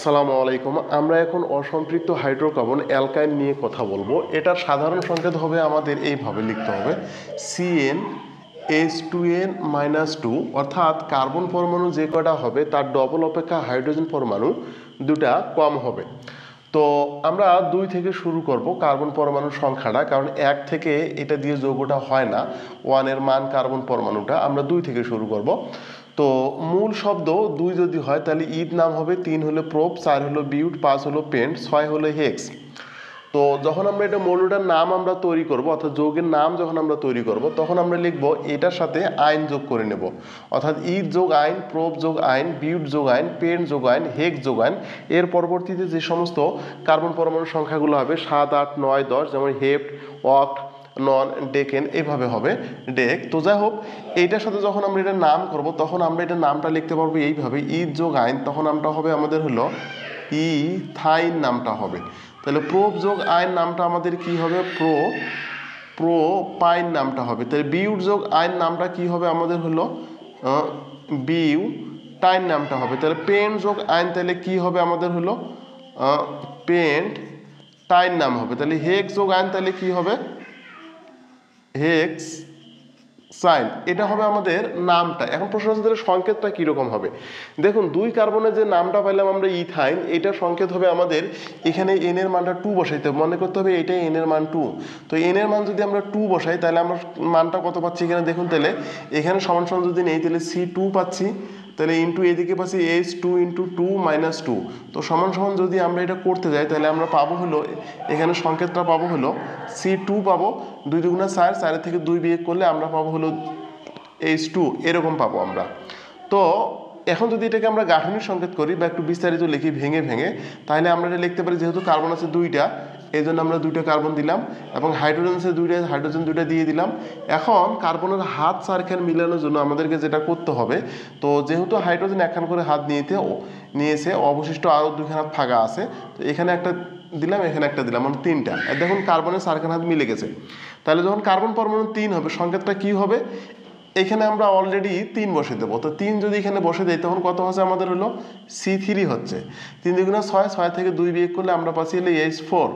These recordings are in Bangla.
আসসালামু আলাইকুম। আমরা এখন অসম্পৃক্ত হাইড্রোকার্বন অ্যালকাইন নিয়ে কথা বলবো। এটার সাধারণ সংকেত হবে আমাদের এইভাবে লিখতে হবে CnH2n-2, অর্থাৎ কার্বন পরমাণু যে কটা হবে তার ডবল অপেক্ষা হাইড্রোজেন পরমাণু দুটা কম হবে। তো আমরা 2 থেকে শুরু করব কার্বন পরমাণুর সংখ্যাটা, কারণ 1 থেকে এটা দিয়ে যৌগটা হয় না। 1 এর মান কার্বন পরমাণুটা আমরা 2 থেকে শুরু করব। তো মূল শব্দ 2 যদি হয় তাহলে ঈদ নাম হবে, 3 হলো প্রোপ, 4 হলো বিউট, 5 হলো পেন্ট, 6 হলো হেক্স। তো যখন আমরা এটা মৌলটার নাম আমরা তৈরি করব, অর্থাৎ যৌগের নাম যখন আমরা তৈরি করব, তখন আমরা লিখব এটার সাথে আইন যোগ করে নেব, অর্থাৎ ঈদ যোগ আইন, প্রোপ যোগ আইন, বিউট যোগ আইন, পেন্ট যোগ আইন, হেক্স যোগ আইন। এর পরবর্তীতে যে সমস্ত কার্বন পরমাণুর সংখ্যাগুলো হবে 7, 8, 9, 10, যেমন হেপ্ট, অক্ট, নন, ডেকেন, এইভাবে হবে ডেক। তো যাই হোক, এইটার সাথে যখন আমরা এটার নাম করব তখন আমরা এটার নামটা লিখতে পারবো এইভাবে, ঈদ যোগ আইন, তখন নামটা হবে আমাদের হলো ইথাইন নামটা হবে। তাহলে প্রোপ যোগ আইন নামটা আমাদের কি হবে, প্রোপাইন নামটা হবে। তাহলে বিউট যোগ আইন নামটা কি হবে আমাদের হলো বিউটাইন নামটা হবে। তাহলে পেন্ট যোগ আইন তাহলে কি হবে আমাদের হলো পেন্ট টাইন নাম হবে। তাহলে হেক্স যোগ আইন তাহলে কি হবে হেক্স সাইন, এটা হবে আমাদের নামটা। এখন প্রশ্ন হচ্ছে তাহলে সংকেতটা কীরকম হবে। দেখুন, 2 কার্বনের যে নামটা পাইলাম আমরা ইথাইন, এটার সংকেত হবে আমাদের এখানে এন এর মানটা 2 বসাইতে হবে। মনে করতে হবে এটাই এন এর মান 2। তো এন এর মান যদি আমরা 2 বসাই তাহলে আমরা মানটা কত পাচ্ছি এখানে দেখুন। তাহলে এখানে সমান সমান যদি নেই তাহলে C2 পাচ্ছি, তাহলে ইন্টু এদিকে পাচ্ছি H2 × 2 - 2। তো সমান সমান যদি আমরা এটা করতে যাই তাহলে আমরা পাবো হলো এখানে সংকেতটা পাবো হলো C2 পাবো 2 × 4, 4 থেকে 2 বিয়োগ করলে আমরা পাবো হলো H2, এরকম পাবো আমরা। তো এখন যদি এটাকে আমরা গাঠনিক সংকেত করি বা একটু বিস্তারিত লিখি ভেঙে ভেঙে, তাহলে আমরা এটা লিখতে পারি, যেহেতু কার্বন আছে 2টা, এই জন্য আমরা 2টা কার্বন দিলাম, এবং হাইড্রোজেন আছে 2টা, হাইড্রোজেন 2টা দিয়ে দিলাম। এখন কার্বনের হাত সার্কেল মিলানোর জন্য আমাদেরকে যেটা করতে হবে, তো যেহেতু হাইড্রোজেন একখান করে হাত নিয়েছে, অবশিষ্ট আরও 2খান হাত ফাঁকা আছে, তো এখানে একটা দিলাম, এখানে একটা দিলাম, মানে 3টা। দেখুন কার্বনের সার্কেল হাত মিলে গেছে। তাহলে যখন কার্বন পরমাণু 3 হবে, সংকেতটা কি হবে, এখানে আমরা অলরেডি 3 বসে দেবো। তো 3 যদি এখানে বসে দেই তখন কত হচ্ছে আমাদের হলো C3 হচ্ছে। 3 × 6, 6 থেকে 2 বিয়োগ করলে আমরা পাচ্ছি হলো H4।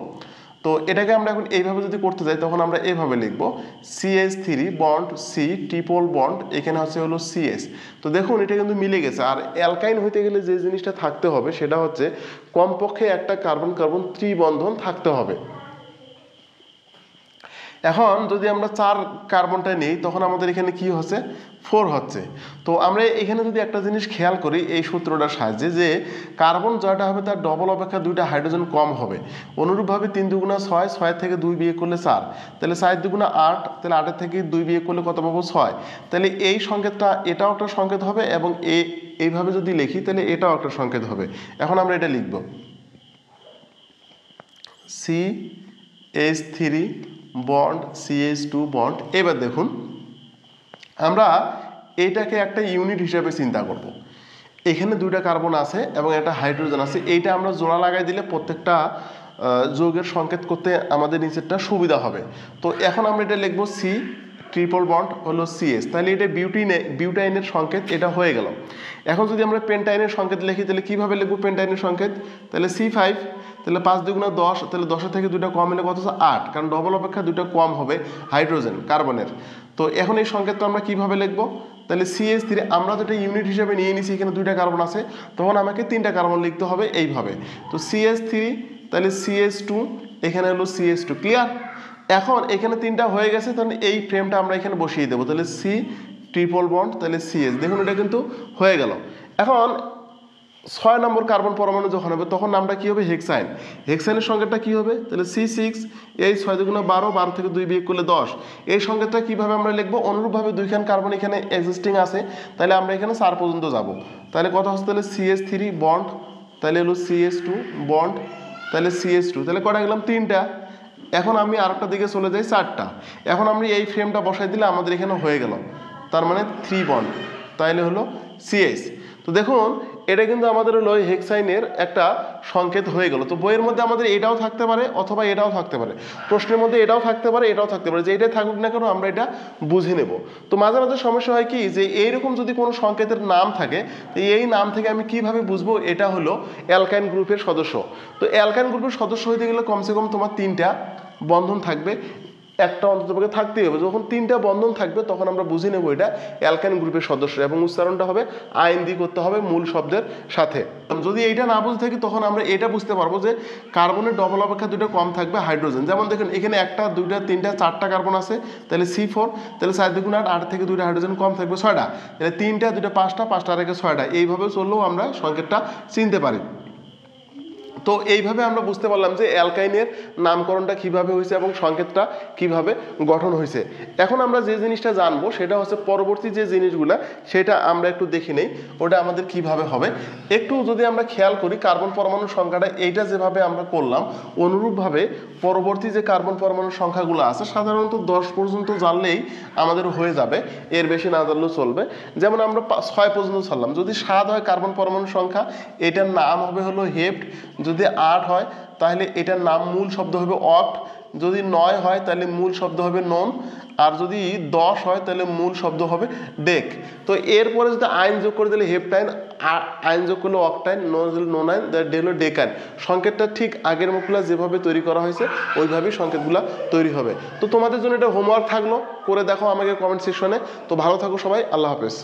তো এটাকে আমরা এখন এইভাবে যদি করতে যাই তখন আমরা এইভাবে লিখব CH3 bond C triple bond, এখানে হচ্ছে হলো CS। তো দেখুন এটা কিন্তু মিলে গেছে। আর অ্যালকাইন হইতে গেলে যে জিনিসটা থাকতে হবে সেটা হচ্ছে কমপক্ষে একটা কার্বন কার্বন ত্রিবন্ধন থাকতে হবে। এখন যদি আমরা 4 কার্বনটা নিই তখন আমাদের এখানে কি হচ্ছে 4 হচ্ছে। তো আমরা এখানে যদি একটা জিনিস খেয়াল করি এই সূত্রটার সাহায্যে, যে কার্বন জয়টা হবে তার ডবল অপেক্ষা 2টা হাইড্রোজেন কম হবে। অনুরূপভাবে 3 × 6, 6 থেকে 2 বিয়োগ করলে 4, তাহলে 4 × 8, তাহলে 8 থেকে 2 বিয়োগ করলে কত পাবো 6। তাহলে এই সংকেতটা এটাও একটা সংকেত হবে, এবং এইভাবে যদি লিখি তাহলে এটাও একটা সংকেত হবে। এখন আমরা এটা লিখব CH3 বন্ড CH2 বন্ড। এবার দেখুন আমরা এইটাকে একটা ইউনিট হিসেবে চিন্তা করব। এখানে 2টা কার্বন আছে এবং একটা হাইড্রোজেন আছে, এইটা আমরা জোড়া লাগাই দিলে প্রত্যেকটা যৌগের সংকেত করতে আমাদের নিচেরটা সুবিধা হবে। তো এখন আমরা এটা লিখবো C ট্রিপল বন্ড হলো CS, তাহলে এটা বিউটাইনের সংকেত এটা হয়ে গেল। এখন যদি আমরা পেন্টাইনের সংকেত লিখি তাহলে কীভাবে লিখবো পেন্টাইনের সংকেত, তাহলে C5, তাহলে 5 × 10, তাহলে 10 থেকে 2টা কম হলে কত হচ্ছে 8, কারণ ডবল অপেক্ষা 2টা কম হবে হাইড্রোজেন কার্বনের। তো এখন এই সংকেতটা আমরা কীভাবে লিখবো, তাহলে CH3 আমরা যেটা ইউনিট হিসেবে নিয়ে নিছি, এখানে 2টা কার্বন আছে, তখন আমাকে 3টা কার্বন লিখতে হবে এইভাবে। তো CH3, তাহলে CH2, এখানে হলো CH2, ক্লিয়ার। এখন এখানে 3টা হয়ে গেছে, তাহলে এই ফ্রেমটা আমরা এখানে বসিয়ে দেবো, তাহলে C ট্রিপল বন্ড, তাহলে CS, দেখুন এটা কিন্তু হয়ে গেল। এখন 6 নম্বর কার্বন পরমাণু যখন হবে তখন নামটা কী হবে হেক্সাইন। হেক্সাইনের সংকেতটা কী হবে, তাহলে C6, এই 6 × 12, 12 থেকে 2 বিয়োগ করলে 10। এই সংকেতটা কীভাবে আমরা লিখবো, অনুরূপভাবে 2খান কার্বন এখানে এক্সিস্টিং আছে, তাহলে আমরা এখানে 4 পর্যন্ত যাব। তাহলে কত হচ্ছে, তাহলে CH3 বন্ড, তাহলে হলো CH2 বন্ড, তাহলে CH2, তাহলে কটা গেলাম 3টা। এখন আমি আরেকটা দিকে চলে যাই 4টা। এখন আমরা এই ফ্রেমটা বসাই দিলে আমাদের এখানে হয়ে গেল, তার মানে 3 বন্ড, তাইলে হলো CH। তো দেখুন এটা কিন্তু আমাদের হলো হেক্সাইনের একটা সংকেত হয়ে গেল। তো বইয়ের মধ্যে আমাদের এটাও থাকতে পারে অথবা এটাও থাকতে পারে, প্রশ্নের মধ্যে এটাও থাকতে পারে এটাও থাকতে পারে, যে এটাই থাকুক না কেন আমরা এটা বুঝে নেব। তো মাঝে মাঝে সমস্যা হয় কি যে এইরকম যদি কোনো সংকেতের নাম থাকে, তো এই নাম থেকে আমি কিভাবে বুঝবো এটা হলো অ্যালকাইন গ্রুপের সদস্য। তো অ্যালকাইন গ্রুপের সদস্য হইতে গেলে কমসে কম তোমার 3টা বন্ধন থাকবে, একটা অন্ততপক্ষে থাকতেই হবে। যখন 3টা বন্ধন থাকবে তখন আমরা বুঝে নেব এটা অ্যালকাইন গ্রুপের সদস্য, এবং উচ্চারণটা হবে আইন দিয়ে করতে হবে মূল শব্দের সাথে। যদি এইটা না বুঝে থাকি তখন আমরা এটা বুঝতে পারবো যে কার্বনের ডবল অপেক্ষা 2টা কম থাকবে হাইড্রোজেন। যেমন দেখেন এখানে 1টা 2টা 3টা 4টা কার্বন আছে, তাহলে C4, তাহলে 4 2 8, 8 থেকে 2টা হাইড্রোজেন কম থাকবে 6টা, তাহলে 3টা 2টা 5টা, 5টা আর 6টা, এইভাবে চললেও আমরা সংকেতটা চিনতে পারি। তো এইভাবে আমরা বুঝতে পারলাম যে অ্যালকাইনের নামকরণটা কিভাবে হয়েছে এবং সংকেতটা কিভাবে গঠন হয়েছে। এখন আমরা যে জিনিসটা জানবো সেটা হচ্ছে পরবর্তী যে জিনিসগুলা সেটা আমরা একটু দেখে নেই ওটা আমাদের কিভাবে হবে। একটু যদি আমরা খেয়াল করি কার্বন পরমাণুর সংখ্যাটা এইটা যেভাবে আমরা করলাম, অনুরূপভাবে পরবর্তী যে কার্বন পরমাণুর সংখ্যাগুলো আছে সাধারণত 10 পর্যন্ত জানলেই আমাদের হয়ে যাবে, এর বেশি না জানলেও চলবে। যেমন আমরা 6 পর্যন্ত ছাড়লাম, যদি 7 হয় কার্বন পরমাণুর সংখ্যা এটার নাম হবে হলো হেপ্ট, যদি 8 হয় তাহলে এটার নাম মূল শব্দ হবে অক্ট, যদি 9 হয় তাহলে মূল শব্দ হবে নন, আর যদি 10 হয় তাহলে মূল শব্দ হবে ডেক। তো এরপরে যদি আইন যোগ করে দিলে হেপটাইন, আইন যোগ করলে অক্টাইন, নোনাইন, হলো ডেকাইন। সংকেতটা ঠিক আগের মুখগুলা যেভাবে তৈরি করা হয়েছে ওইভাবেই সংকেতগুলা তৈরি হবে। তো তোমাদের জন্য এটা হোমওয়ার্ক থাকলো, করে দেখো আমাকে কমেন্ট সেকশনে। তো ভালো থাকো সবাই, আল্লাহ হাফেজ।